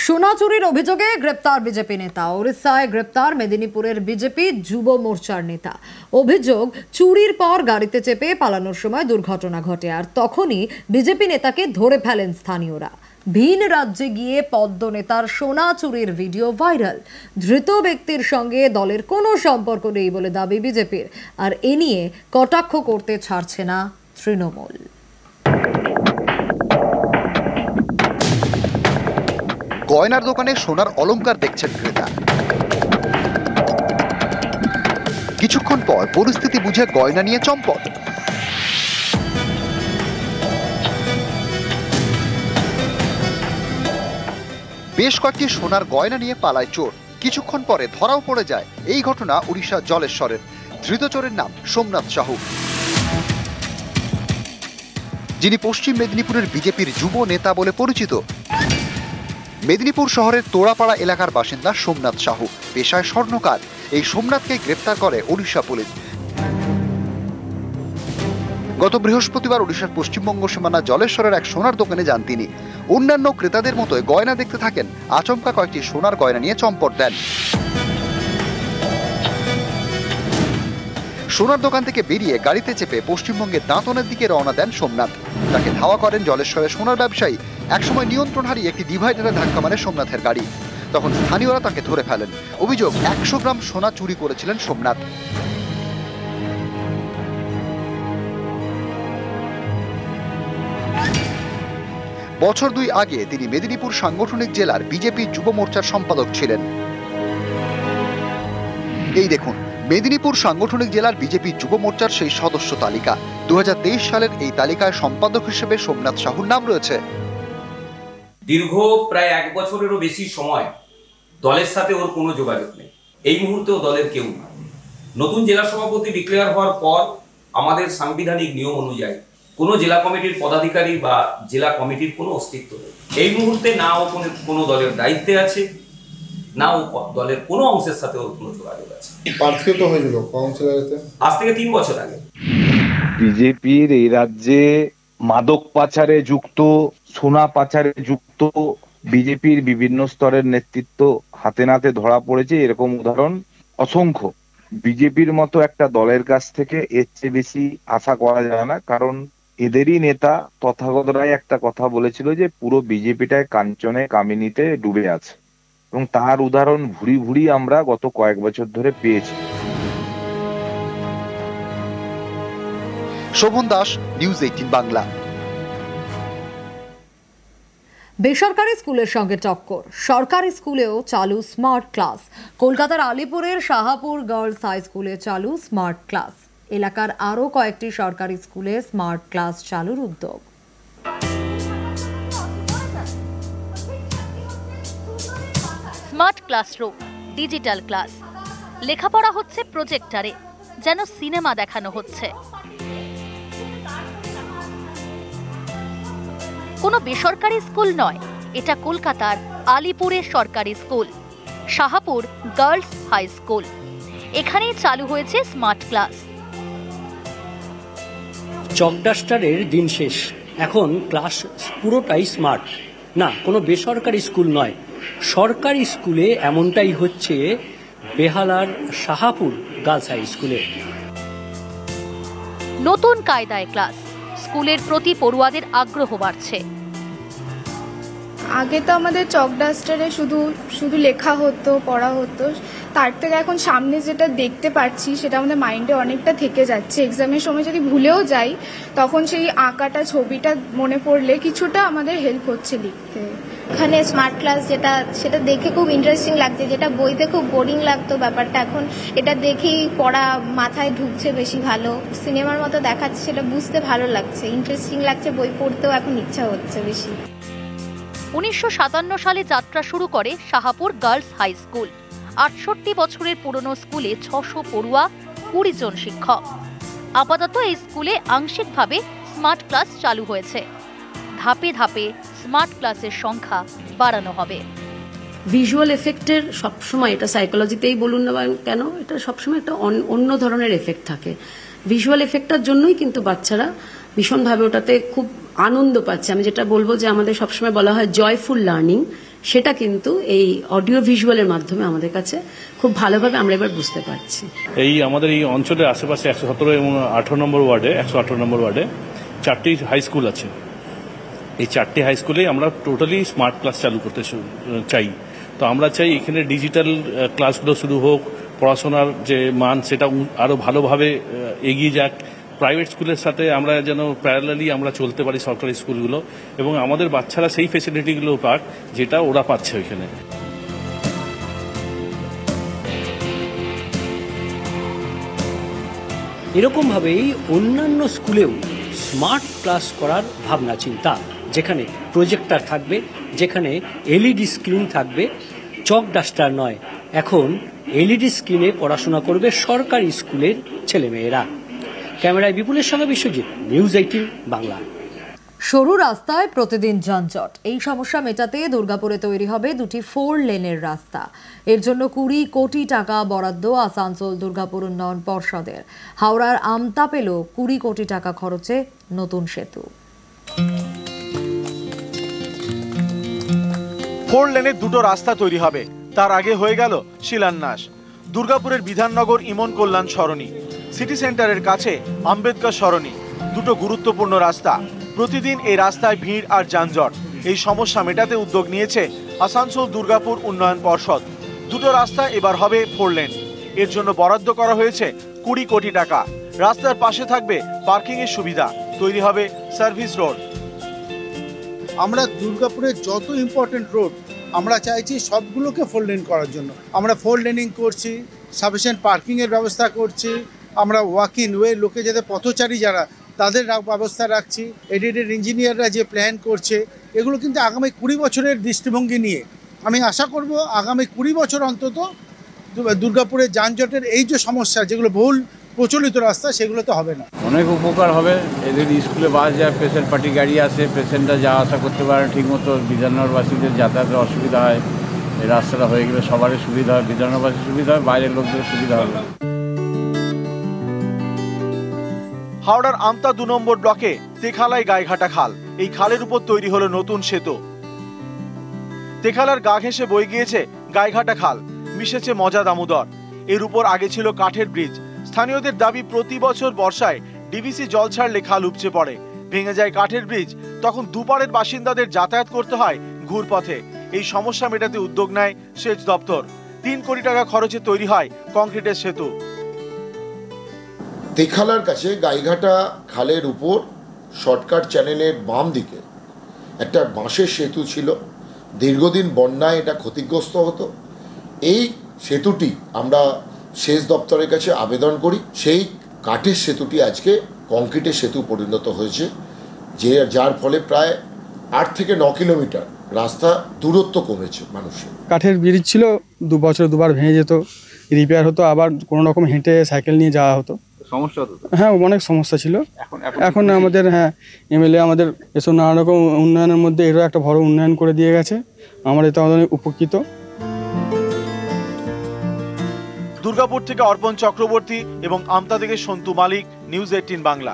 সোনা চুরির অভিযোগে গ্রেপ্তার বিজেপি নেতা। ওড়িশায় গ্রেপ্তার মেদিনীপুরের বিজেপি যুব মোর্চার নেতা। অভিযোগ, চুরির পর গাড়িতে চেপে পালানোর সময় দুর্ঘটনা ঘটে, আর তখনই বিজেপি নেতাকে ধরে ফেলেন স্থানীয়রা। ভিন রাজ্যে গিয়ে পদ্ম নেতার সোনা চুরির ভিডিও ভাইরাল। ধৃত ব্যক্তির সঙ্গে দলের কোনো সম্পর্ক নেই বলে দাবি বিজেপির, আর এ নিয়ে কটাক্ষ করতে ছাড়ছে না তৃণমূল। গয়নার দোকানে সোনার অলংকার দেখছেন ক্রেতা। কিছুক্ষণ পর পরিস্থিতি বুঝে গয়না নিয়ে চম্পট। বেশ কয়েকটি সোনার গয়না নিয়ে পালায় চোর। কিছুক্ষণ পরে ধরাও পড়ে যায়। এই ঘটনা উড়িষ্যার জলেশ্বরের। ধৃত চোরের নাম সোমনাথ সাহু, যিনি পশ্চিম মেদিনীপুরের বিজেপির যুব নেতা বলে পরিচিত। মেদিনীপুর শহরের তোড়াপাড়া এলাকার বাসিন্দা সোমনাথ সাহু, পেশায় স্বর্ণকার। এই সোমনাথকে গ্রেপ্তার করে ওড়িশা পুলিশ। গত বৃহস্পতিবার ওড়িশার পশ্চিমবঙ্গ সীমানা জলেশ্বরের এক সোনার দোকানে যান তিনি। অন্যান্য ক্রেতাদের মতোই গয়না দেখতে থাকেন। আচমকা কয়েকটি সোনার গয়না নিয়ে চম্পট দেন। সোনার দোকান থেকে বেরিয়ে গাড়িতে চেপে পশ্চিমবঙ্গের দাঁতনের দিকে রওনা দেন সোমনাথ। তাকে ধাওয়া করেন জলেশ্বরের সোনার ব্যবসায়ী। একসময় নিয়ন্ত্রণ হারিয়ে একটি ডিভাইডারে ধাক্কা মারে সোমনাথের গাড়ি। তখন স্থানীয়রা তাকে ধরে ফেলেন। অভিযোগ, 100 গ্রাম সোনা চুরি করেছিলেন সোমনাথ। বছর 2 আগে তিনি মেদিনীপুর সাংগঠনিক জেলার বিজেপি যুব মোর্চার সম্পাদক ছিলেন। এই দেখুন, মেদিনীপুর সাংগঠনিক জেলার বিজেপি যুব মোর্চার সেই সদস্য তালিকা। 2023 সালের এই তালিকায় সম্পাদক হিসেবে সোমনাথ সাহুর নাম রয়েছে। দীর্ঘ প্রায় 1 বছরেরও বেশি সময় দলের সাথে ওর কোনো যোগাযোগ নেই। এই মুহূর্তেও দলের কেউ না। নতুন জেলা সভাপতি ডিক্লেয়ার হওয়ার পর আমাদের সাংবিধানিক নিয়ম অনুযায়ী কোনো জেলা কমিটির পদাধিকারী বা জেলা কমিটির কোনো অস্তিত্ব নেই। এই মুহূর্তে না ও কোনো দলের দায়িত্বে আছে, না ও দলের কোনো অংশের সাথে ওর কোনো যোগাযোগ আছে। প্রার্থিত হয়েছিল কাউন্সিলরেতে আজ থেকে 3 বছর আগে। বিজেপির এই রাজ্যে মাদক পাচারে যুক্ত, সোনা পাচারে যুক্ত বিজেপির বিভিন্ন স্তরের নেতৃত্ব হাতে নাতে ধরা পড়েছে। এরকম উদাহরণ অসংখ্য। বিজেপির মতো একটা দলের কাছ থেকে এর চেয়ে বেশি আশা করা যায় না, কারণ এদেরই নেতা তথাগত রায় একটা কথা বলেছিল যে পুরো বিজেপিটায় কাঞ্চনে কামিনীতে ডুবে আছে, এবং তার উদাহরণ ভুরি ভুরি আমরা গত কয়েক বছর ধরে পেয়েছি। শোভন দাস, নিউজ 18 বাংলা। বেসরকারি স্কুলের সঙ্গে টক্কর, সরকারি স্কুলেও চালু স্মার্ট ক্লাস। কলকাতার আলিপুরের শাহাপুর গার্লস হাই স্কুলে চালু স্মার্ট ক্লাস। এলাকার আরও কয়েকটি সরকারি স্কুলে স্মার্ট ক্লাস চালুর উদ্যোগ। স্মার্ট ক্লাসরুম, ডিজিটাল ক্লাস, লেখাপড়া হচ্ছে প্রজেক্টরে, যেন সিনেমা দেখানো হচ্ছে। কোনো বেসরকারি স্কুল নয়, এটা কলকাতার আলিপুরের সরকারি school, Shahapur girls high school. এখানেই চালু হয়েছে স্মার্ট ক্লাস। চকডাস্টারের দিন শেষ, এখন ক্লাস পুরোটাই স্মার্ট। না, কোনো বেসরকারি স্কুল নয়, সরকারি স্কুলে এমনটাই হচ্ছে বেহালার শাহাপুর গার্লস হাই স্কুলে। নতুন কায়দায় ক্লাস, স্কুলের প্রতি পড়ুয়াদের আগ্রহ বাড়ছে। আগে তো আমাদের চকডাস্টারে শুধু লেখা হতো, পড়া হতো, তার থেকে এখন সামনে যেটা দেখতে পাচ্ছি সেটা আমাদের মাইন্ডে অনেকটা থেকে যাচ্ছে। এক্সামের সময় যদি ভুলেও যাই, তখন সেই আঁকাটা, ছবিটা মনে পড়লে কিছুটা আমাদের হেল্প হচ্ছে লিখতে। এখানে স্মার্ট ক্লাস সেটা দেখে খুব ইন্টারেস্টিং লাগছে, যেটা বইতে খুব বোরিং লাগতো ব্যাপারটা, এখন এটা দেখেই পড়া মাথায় ঢুকছে বেশি ভালো। সিনেমার মতো দেখাচ্ছে, সেটা বুঝতে ভালো লাগছে, ইন্টারেস্টিং লাগছে, বই পড়তেও এখন ইচ্ছা হচ্ছে বেশি। 1957 সালে যাত্রা শুরু করে শাহাপুর গার্লস হাই স্কুল। 68 বছরের পুরনো স্কুলে 600 পড়ুয়া, 20 জন শিক্ষক। আপাতত এই স্কুলে আংশিকভাবে স্মার্ট ক্লাস চালু হয়েছে। ধাপে ধাপে স্মার্ট ক্লাসের সংখ্যা বাড়ানো হবে। ভিজুয়াল এফেক্টের সবসময়, এটা সাইকোলজিতেই বলুন না কেন, এটা সবসময় একটা অন্য ধরনের এফেক্ট থাকে। ভিজুয়াল এফেক্টটার জন্যই কিন্তু বাচ্চারা ভীষণভাবে ওটাতে খুব আনন্দ পাচ্ছে। আমি যেটা বলবো যে আমাদের সবসময় বলা হয় জয়ফুল লার্নিং, সেটা কিন্তু এই অডিও ভিজুয়ালের মাধ্যমে আমাদের কাছে খুব ভালোভাবে আমরা এবার বুঝতে পারছি। এই আমাদের এই অঞ্চলের আশেপাশে 117 এবং 18 নম্বর ওয়ার্ডে 118 নম্বর ওয়ার্ডে 4টি হাই স্কুল আছে। এই 4টি হাই স্কুলে আমরা টোটালি স্মার্ট ক্লাস চালু করতে চাই। তো আমরা চাই এখানে ডিজিটাল ক্লাসগুলো শুরু হোক, পড়াশোনার যে মান সেটা আরো ভালোভাবে এগিয়ে যাক। প্রাইভেট স্কুলের সাথে আমরা যেন প্যারালালি আমরা চলতে পারি সরকারি স্কুলগুলো, এবং আমাদের বাচ্চারা সেই ফেসিলিটিগুলো পাক যেটা ওরা পাচ্ছে ওইখানে। এরকমভাবেই অন্যান্য স্কুলেও স্মার্ট ক্লাস করার ভাবনা চিন্তা, যেখানে প্রজেক্টর থাকবে, যেখানে এলইডি স্ক্রিন থাকবে, চক ডাস্টার নয়, এখন এলইডি স্ক্রিনে পড়াশোনা করবে সরকারি স্কুলের ছেলেমেয়েরা। ক্যামেরায় বিপুলের সঙ্গে বিশ্বজিৎ, নিউজ 18 বাংলা। সরু রাস্তায় প্রতিদিন যানজট, এই সমস্যা মেটাতে দুর্গাপুরে তৈরি হবে 2টি 4 লেনের রাস্তা। এর জন্য 20 কোটি টাকা বরাদ্দ আসানসোল দুর্গাপুর উন্নয়ন পর্ষদের। হাওড়ার আমতা পেল 20 কোটি টাকা খরচে নতুন সেতু। 4 লেনে 2টো রাস্তা তৈরি হবে, তার আগে হয়ে গেল শিলান্যাস। দুর্গাপুরের বিধাননগর ইমন কল্যাণ সরণি, সিটি সেন্টারের কাছে আম্বেদকর সরণি, 2টো গুরুত্বপূর্ণ রাস্তা। প্রতিদিন এই রাস্তায় ভিড় আর যানজট, এই সমস্যা মেটাতে উদ্যোগ নিয়েছে আসানসোল দুর্গাপুর উন্নয়ন পর্ষদ। 2টো রাস্তা এবার হবে 4 লেন। এর জন্য বরাদ্দ করা হয়েছে 20 কোটি টাকা। রাস্তার পাশে থাকবে পার্কিং এর সুবিধা, তৈরি হবে সার্ভিস রোড। আমরা দুর্গাপুরের যত ইম্পর্টেন্ট রোড আমরা চাইছি সবগুলোকে 4 লেন করার জন্য। আমরা 4 লেনিং করছি, সাফিসিয়েন্ট পার্কিংয়ের ব্যবস্থা করছি, আমরা ওয়াকিং ওয়ে লোকে যাতে পথচারী যারা তাদের ব্যবস্থা রাখছি, এডিটেড ইঞ্জিনিয়াররা যে প্ল্যান করছে, এগুলো কিন্তু আগামী 20 বছরের দৃষ্টিভঙ্গি নিয়ে আমি আশা করব আগামী 20 বছর অন্তত দুর্গাপুরের যানজটের এই যে সমস্যা, যেগুলো বহুল প্রচলিত রাস্তা, সেগুলো তো হবে না। অনেক উপকার হবে। এদের স্কুলে বাস যায়, পেশেন্ট পার্টি গাড়ি আসে, পেশেন্টরা যাওয়া আসা করতে পারে ঠিকমতো। বিধাননগরবাসীদের যাতায়াতের অসুবিধা হয়, এই রাস্তাটা হয়ে গেলে সবারই সুবিধা হয়, বিধাননগরবাসীর সুবিধা হয়, বাইরের লোকদের সুবিধা হবে। হাওড়ার আমতা 2 নম্বর ব্লকে তেখালায় গাইঘাটা খাল, এই খালের উপর তৈরি হলো নতুন সেতু। তেখালার গা ঘেঁষে বয়ে গিয়েছে গাইঘাটা খাল, মিশেছে মজা দামোদর। এর উপর আগে ছিল কাঠের ব্রিজ। স্থানীয়দের দাবি, প্রতি বছর বর্ষায় ডিভিসি জল ছাড়লে খাল উপচে পড়ে, ভেঙে যায় কাঠের ব্রিজ, তখন দুপারের বাসিন্দাদের যাতায়াত করতে হয় ঘুরপথে। এই সমস্যা মেটাতে উদ্যোগ নেয় সেচ দপ্তর। 3 কোটি টাকা খরচে তৈরি হয় কংক্রিটের সেতু। তেখালার কাছে গাইঘাটা খালের উপর শর্টকাট চ্যানেলের বাম দিকে একটা বাঁশের সেতু ছিল। দীর্ঘদিন বন্যায় এটা ক্ষতিগ্রস্ত হতো। এই সেতুটি আমরা সেচ দপ্তরের কাছে আবেদন করি, সেই কাঠের সেতুটি আজকে কংক্রিটের সেতু পরিণত হয়েছে, যার ফলে প্রায় 8 থেকে 9 কিলোমিটার রাস্তা দূরত্ব কমেছে মানুষের। কাঠের ব্রিজ ছিল, 2 বছর 2বার ভেঙে যেত, রিপেয়ার হতো, আবার কোনো রকম হেঁটে সাইকেল নিয়ে যাওয়া হতো। সমস্যা হতো, হ্যাঁ অনেক সমস্যা ছিল। এখন আমাদের এমএলএ আমাদের এসব নানা রকম উন্নয়নের মধ্যে এরও একটা বড় উন্নয়ন করে দিয়ে গেছে, আমরা এতে অনেক উপকৃত। দুর্গাপুর থেকে অর্পণ চক্রবর্তী এবং আমতা থেকে সন্তু মালিক, নিউজ 18 বাংলা।